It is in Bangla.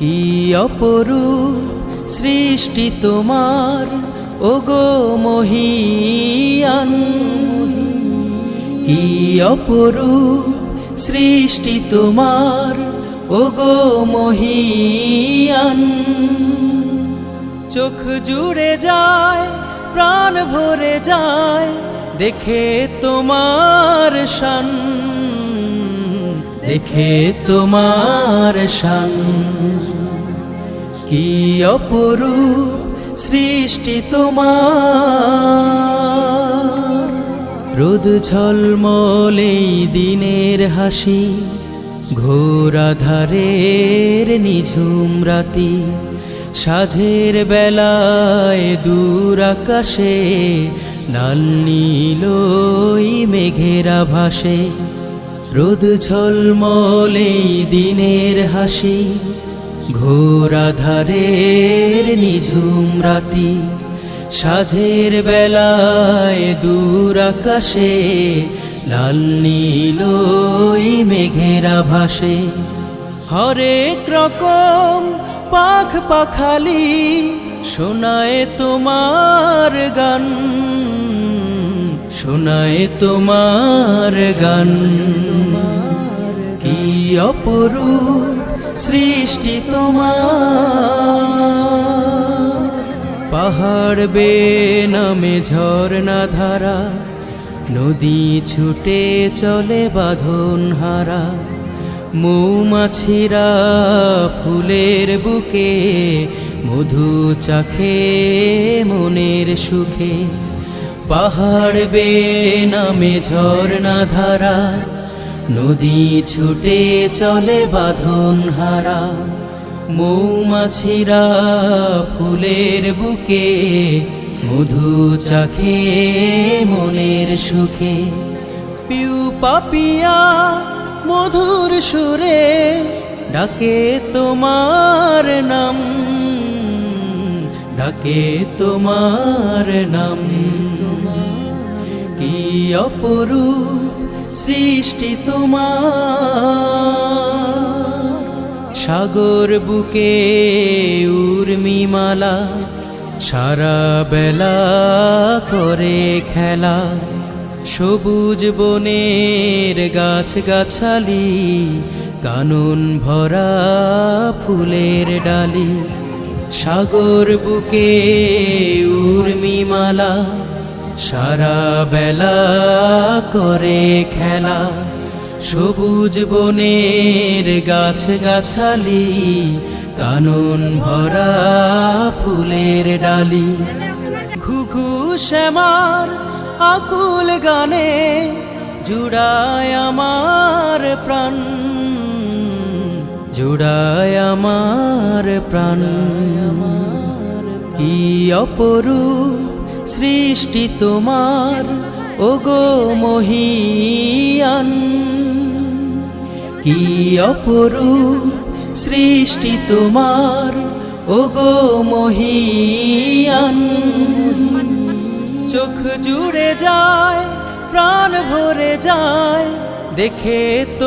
কি অপরূপ সৃষ্টি তোমার ওগো মহিয়ান, কি অপরূপ সৃষ্টি তোমার ওগো মহিয়ান। চোখ জুড়ে যায়, প্রাণ ভরে যায় দেখে তোমার শান, দেখে তোমার শান। কি অপরূপ সৃষ্টি তোমার, রোদ ঝলমলে দিনের হাসি, ঘোর আঁধারের নিঝুম রাতি, সাঁঝের বেলায় দূর আকাশে লাল নীল মেঘেরা ভাসে। রোদ ঝলমলে দিনের হাসি, ঘোর আঁধারের নিঝুম রাতি, সাঁঝের বেলায় দূর আকাশে লাল নীল মেঘেরা ভাসে। হরেক রকম পাখ পাখালি শোনায় তোমার গান, শোনায় তোমার গান। কি অপরূপ সৃষ্টি তোমার, পাহাড় বেয়ে নামে ঝরনা ধারা, নদী ছুটে চলে বাঁধন হারা, মৌমাছিরা ফুলের বুকে মধু চাখে মনের সুখে। পাহাড় বেয়ে নামে ঝরনা ধারা, নদী ছুটে চলে বাঁধন হারা, মৌমাছিরা ফুলের বুকে মধু চাখে মনের সুখে। পিউ পাপিয়া মধুর সুরে ডাকে তোমার নাম, ডাকে তোমার নাম। কি অপরূপ সৃষ্টি তোমার, সাগর বুকে উর্মিমালা সারা বেলা করে খেলা, সবুজ বনের গাছ গাছালি কানন ভরা ফুলের ডালি। সাগর বুকে উর্মিমালা সারা বেলা করে খেলা, সবুজ বনের গাছ গাছালি কানন ভরা ফুলের ডালি। ঘুঘু শ্যামার আকুল গানে জুড়ায় আমার প্রাণ, জুড়ায় আমার প্রাণ। কি অপরূপ সৃষ্টি তোমার ওগো মহিয়ান, কি অপরূপ সৃষ্টি তোমার ওগো মহিয়ান। চোখ জুড়ে যায়, প্রাণ ভরে যায় দেখে তো